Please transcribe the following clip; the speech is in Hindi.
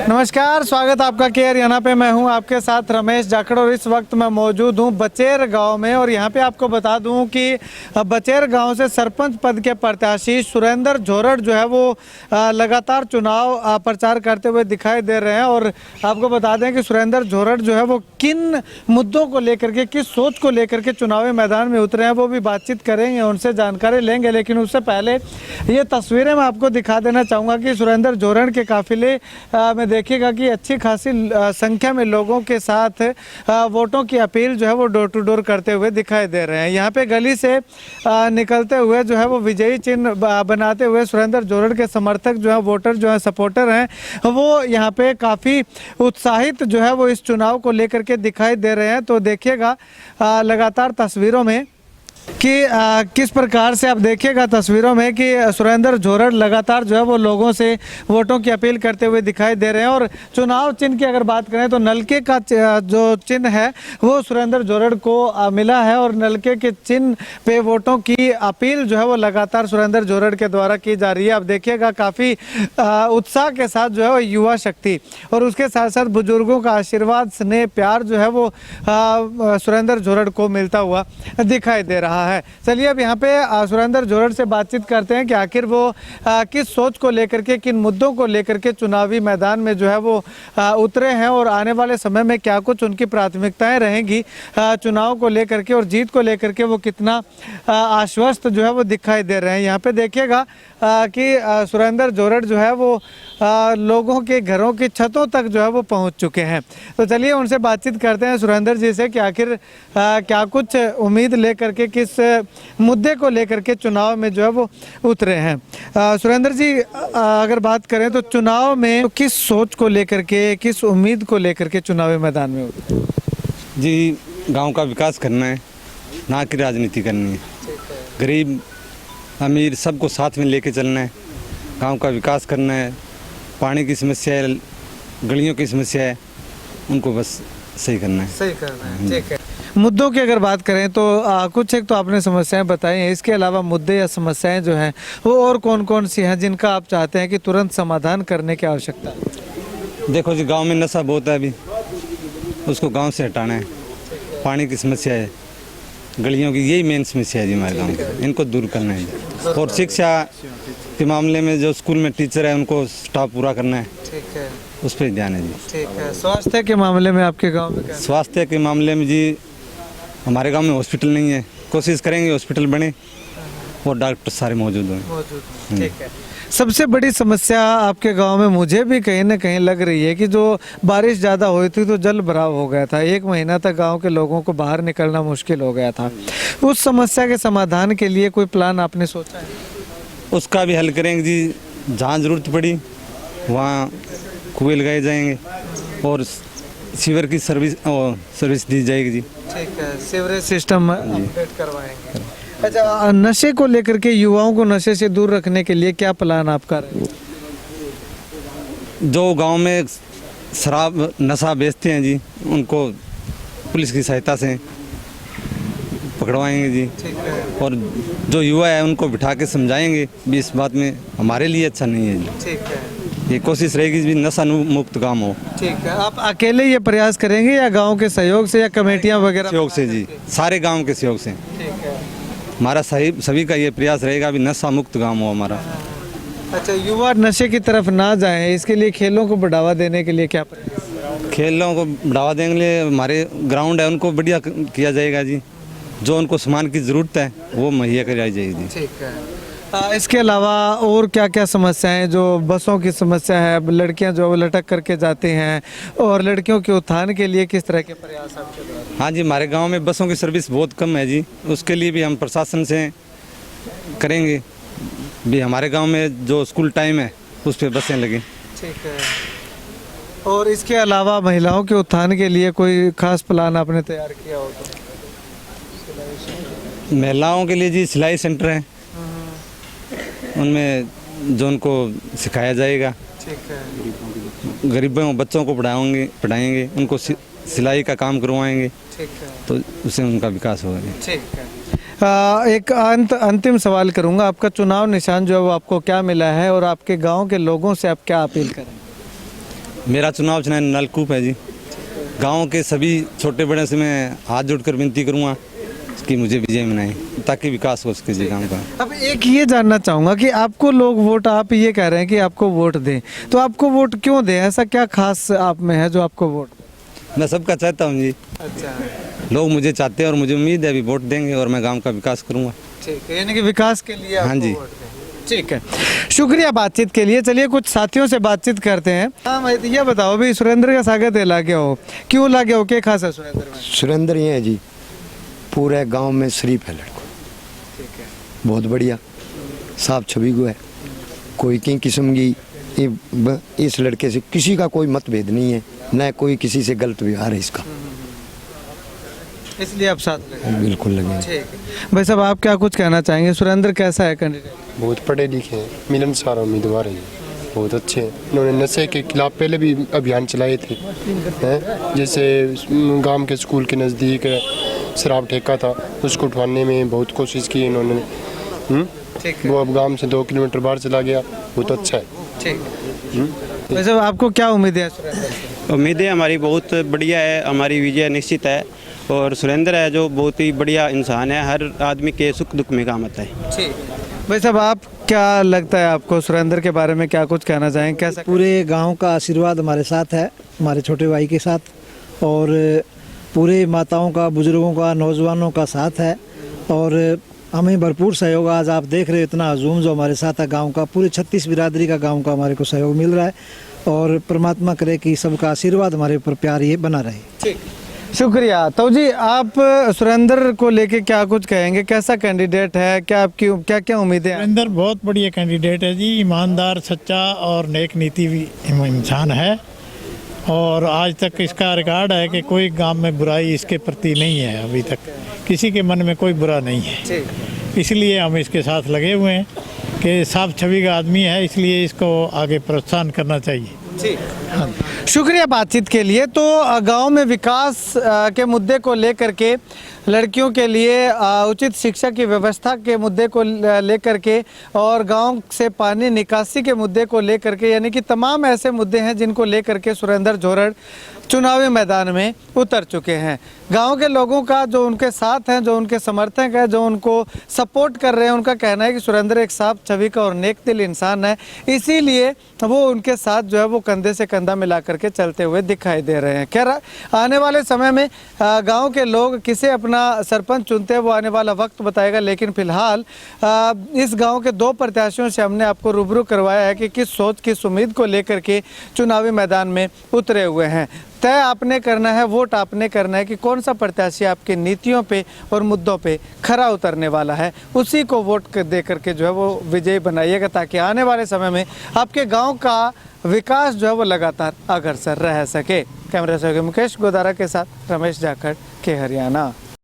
नमस्कार, स्वागत आपका के हरियाणा पे। मैं हूं आपके साथ रमेश जाखड़ और इस वक्त मैं मौजूद हूं बचेर गांव में। और यहां पे आपको बता दूं कि बचेर गांव से सरपंच पद के प्रत्याशी सुरेंद्र झोरड़ जो है वो लगातार चुनाव प्रचार करते हुए दिखाई दे रहे हैं। और आपको बता दें कि सुरेंद्र झोरड़ जो है वो किन मुद्दों को लेकर के, किस सोच को लेकर के चुनावी मैदान में उतरे हैं, वो भी बातचीत करेंगे, उनसे जानकारी लेंगे। लेकिन उससे पहले ये तस्वीरें मैं आपको दिखा देना चाहूँगा कि सुरेंद्र झोरड़ के काफिले में देखिएगा कि अच्छी खासी संख्या में लोगों के साथ वोटों की अपील जो है वो डोर टू डोर करते हुए दिखाई दे रहे हैं। यहाँ पे गली से निकलते हुए जो है वो विजयी चिन्ह बनाते हुए सुरेंद्र झोरड़ के समर्थक जो है, वोटर जो है, सपोर्टर हैं, वो यहाँ पे काफ़ी उत्साहित जो है वो इस चुनाव को लेकर के दिखाई दे रहे हैं। तो देखिएगा लगातार तस्वीरों में कि किस प्रकार से आप देखिएगा तस्वीरों में कि सुरेंद्र झोरड़ लगातार जो है वो लोगों से वोटों की अपील करते हुए दिखाई दे रहे हैं। और चुनाव चिन्ह की अगर बात करें तो नलके का जो चिन्ह है वो सुरेंद्र झोरड़ को मिला है। और नलके के चिन्ह पे वोटों की अपील जो है वो लगातार सुरेंद्र झोरड़ के द्वारा की जा रही है। आप देखिएगा काफ़ी उत्साह के साथ जो है वो युवा शक्ति और उसके साथ साथ बुजुर्गों का आशीर्वाद, स्नेह, प्यार जो है वो सुरेंद्र झोरड़ को मिलता हुआ दिखाई दे रहा है। चलिए अब यहाँ पे सुरेंद्र झोरड़ से बातचीत करते हैं कि आखिर वो किस सोच को लेकर के, किन मुद्दों को लेकर के चुनावी मैदान में जो है वो उतरे हैं और आने वाले समय में क्या कुछ उनकी प्राथमिकताएं रहेंगी चुनाव को लेकर के और जीत को लेकर के वो कितना आश्वस्त जो है वो दिखाई दे रहे हैं। यहाँ पे देखिएगा कि सुरेंद्र झोरड़ जो है वो लोगों के घरों की छतों तक जो है वो पहुँच चुके हैं। तो चलिए उनसे बातचीत करते हैं सुरेंद्र जी से कि आखिर क्या कुछ उम्मीद लेकर के, किस मुद्दे को लेकर के चुनाव में जो है वो उतरे हैं। सुरेंद्र जी, अगर बात करें तो चुनाव में तो किस सोच को लेकर के, किस उम्मीद को लेकर के चुनावी मैदान में उतरे? जी, गांव का विकास करना है, ना कि राजनीति करनी है। गरीब अमीर सबको साथ में लेके चलना है, गांव का विकास करना है। पानी की समस्या है, गलियों की समस्या है, उनको बस सही करना है। ठीक है। मुद्दों की अगर बात करें तो कुछ एक तो आपने समस्याएं बताई हैं, इसके अलावा मुद्दे या समस्याएं जो हैं वो और कौन कौन सी हैं जिनका आप चाहते हैं कि तुरंत समाधान करने की आवश्यकता है? देखो जी, गांव में नशा बहुत है अभी, उसको गांव से हटाना है। पानी की समस्या है, गलियों की, यही मेन समस्या है जी हमारे गाँव की, इनको दूर करना है। और शिक्षा के मामले में जो स्कूल में टीचर है उनको स्टाफ पूरा करना है, ठीक है, उस पर ध्यान है जी। ठीक है। स्वास्थ्य के मामले में आपके गाँव में क्या? स्वास्थ्य के मामले में जी हमारे गांव में हॉस्पिटल नहीं है, कोशिश करेंगे हॉस्पिटल बने और डॉक्टर सारे मौजूद हों। ठीक है। सबसे बड़ी समस्या आपके गांव में मुझे भी कहीं ना कहीं लग रही है कि जो बारिश ज़्यादा हुई थी तो जल भराव हो गया था, 1 महीना तक गांव के लोगों को बाहर निकलना मुश्किल हो गया था। उस समस्या के समाधान के लिए कोई प्लान आपने सोचा है? उसका भी हल करेंगे जी, जहाँ ज़रूरत पड़ी वहाँ कुएं लगाए जाएंगे और सीवर की सर्विस दी जाएगी जी। ठीक है, सीवरेज सिस्टम अपडेट करवाएंगे। अच्छा, नशे को लेकर के युवाओं को नशे से दूर रखने के लिए क्या प्लान आपका रहेगा? जो गांव में शराब नशा बेचते हैं जी, उनको पुलिस की सहायता से पकड़वाएंगे जी। ठीक है। और जो युवा है उनको बिठा के समझाएंगे भी इस बात में हमारे लिए अच्छा नहीं है जी। ठीक है। ये कोशिश रहेगी भी नशा मुक्त काम हो। ठीक है। आप अकेले ये प्रयास करेंगे या गांव के सहयोग से या कमेटियां वगैरह? सहयोग से जी, सारे गांव के सहयोग से। ठीक है। हमारा सभी का ये प्रयास रहेगा भी नशा मुक्त गांव हो हमारा। अच्छा, युवा नशे की तरफ ना जाएं, इसके लिए खेलों को बढ़ावा देने के लिए क्या प्रयास? खेलों को बढ़ावा देने के लिए हमारे ग्राउंड है उनको बढ़िया किया जाएगा जी। जो उनको सामान की ज़रूरत है वो मुहैया कराई जाएगी जी। ठीक है। इसके अलावा और क्या क्या समस्याएं? जो बसों की समस्या है, लड़कियां जो लटक करके जाती हैं, और लड़कियों के उत्थान के लिए किस तरह के प्रयास आपके द्वारा? हाँ जी, हमारे गांव में बसों की सर्विस बहुत कम है जी, उसके लिए भी हम प्रशासन से करेंगे भी हमारे गांव में जो स्कूल टाइम है उस पर बसें लगें। ठीक है। और इसके अलावा महिलाओं के उत्थान के लिए कोई खास प्लान आपने तैयार किया हो तो? महिलाओं के लिए जी सिलाई सेंटर है, उनमें जो उनको सिखाया जाएगा। ठीक है। गरीबों बच्चों को पढ़ाएंगे, उनको सिलाई का काम करवाएंगे। ठीक है। तो उससे उनका विकास होगा। ठीक है। एक अंतिम सवाल करूंगा, आपका चुनाव निशान जो है वो आपको क्या मिला है और आपके गांव के लोगों से आप क्या अपील करें? मेरा चुनाव नलकूप है जी। गांव के सभी छोटे बड़े से मैं हाथ जोड़कर विनती करूंगा कि मुझे विजय बनाएं ताकि विकास हो सके जी गांव का। अब एक ये जानना चाहूँगा कि आपको लोग वोट, आप ये कह रहे हैं कि आपको वोट दें, तो आपको वोट क्यों दें? ऐसा क्या खास आप में है जो आपको वोट दें? मैं सबका चाहता हूं जी। अच्छा, लोग मुझे चाहते हैं और मुझे उम्मीद है अभी वोट देंगे और मैं गांव का विकास करूंगा। ठीक है, यानी कि विकास के लिए हाँ आपको जी। वोट दें। ठीक है, शुक्रिया बातचीत के लिए। चलिए कुछ साथियों से बातचीत करते हैं। हाँ मैं ये बताओ भी, सुरेंद्र का स्वागत है लागे हो, क्यों लागे हो, क्या खास है सुरेंद्र में? सुरेंद्र ये है जी, पूरे गांव में शरीफ है लड़का, ठीक है, बहुत बढ़िया, साफ छवि को है, कोई की किस्म की इस लड़के से किसी का कोई मतभेद नहीं है, न कोई किसी से गलत व्यवहार है इसका, इसलिए आप साथ लगे। बिल्कुल लगे। ठीक है भाई साहब, आप क्या कुछ कहना चाहेंगे? सुरेंद्र कैसा है कैंडिडेट? बहुत पढ़े लिखे हैं, मिलनसार उम्मीदवार हैं, बहुत अच्छे हैं। इन्होंने नशे के खिलाफ पहले भी अभियान चलाए थे, हैं जैसे गांव के स्कूल के नज़दीक शराब ठेका था, उसको उठवाने में बहुत कोशिश की इन्होंने। ठीक है, वो अब गांव से 2 किलोमीटर बाहर चला गया, बहुत अच्छा है। ठीक है भाई साहब, आपको क्या उम्मीदें हैं सुरेंद्र से? उम्मीदें हमारी बहुत बढ़िया है, हमारी विजय निश्चित है। और सुरेंद्र है जो बहुत ही बढ़िया इंसान है, हर आदमी के सुख दुख में काम आता है। ठीक भाई साहब, आप क्या लगता है आपको सुरेंद्र के बारे में, क्या कुछ कहना चाहेंगे? कैसा? पूरे गांव का आशीर्वाद हमारे साथ है, हमारे छोटे भाई के साथ, और पूरे माताओं का, बुजुर्गों का, नौजवानों का साथ है, और हमें भरपूर सहयोग आज आप देख रहे हो, इतना हजूम जो हमारे साथ है गांव का, पूरे 36 बिरादरी का गांव का हमारे को सहयोग मिल रहा है, और परमात्मा करे कि सबका आशीर्वाद हमारे ऊपर प्यार ये बना रहे। ठीक, शुक्रिया। तो जी आप सुरेंद्र को लेके क्या कुछ कहेंगे? कैसा कैंडिडेट है, क्या आपकी क्या क्या उम्मीदें हैं? सुरेंद्र बहुत बढ़िया कैंडिडेट है जी, ईमानदार, सच्चा और नेक नीति भी इंसान है, और आज तक इसका रिकॉर्ड है कि कोई गांव में बुराई इसके प्रति नहीं है, अभी तक किसी के मन में कोई बुरा नहीं है। इसलिए हम इसके साथ लगे हुए हैं कि साफ छवि का आदमी है, इसलिए इसको आगे प्रोत्साहन करना चाहिए। शुक्रिया बातचीत के लिए। तो गांव में विकास के मुद्दे को लेकर के, लड़कियों के लिए उचित शिक्षा की व्यवस्था के मुद्दे को लेकर के, और गांव से पानी निकासी के मुद्दे को लेकर के, यानी कि तमाम ऐसे मुद्दे हैं जिनको लेकर के सुरेंद्र जोरड़ चुनावी मैदान में उतर चुके हैं। गांव के लोगों का जो उनके साथ हैं, जो उनके समर्थक हैं, जो उनको सपोर्ट कर रहे हैं, उनका कहना है कि सुरेंद्र एक साफ छवि का और नेक दिल इंसान है, इसीलिए वो उनके साथ जो है वो कंधे से कंधा मिला करके चलते हुए दिखाई दे रहे हैं। खैर आने वाले समय में गांव के लोग किसे अपना सरपंच चुनते हैं वो आने वाला वक्त बताएगा, लेकिन फिलहाल इस गांव के 2 प्रत्याशियों से हमने आपको रूबरू करवाया है कि किस सोच, किस उम्मीद को लेकर के चुनावी मैदान में उतरे हुए हैं। तय आपने करना है, वोट आपने करना है कि कौन सा प्रत्याशी आपकी नीतियों पे और मुद्दों पे खरा उतरने वाला है, उसी को वोट दे करके जो है वो विजयी बनाइएगा, ताकि आने वाले समय में आपके गांव का विकास जो है वो लगातार अग्रसर रह सके। कैमरा से मुकेश गोदारा के साथ रमेश जाखड़ के हरियाणा।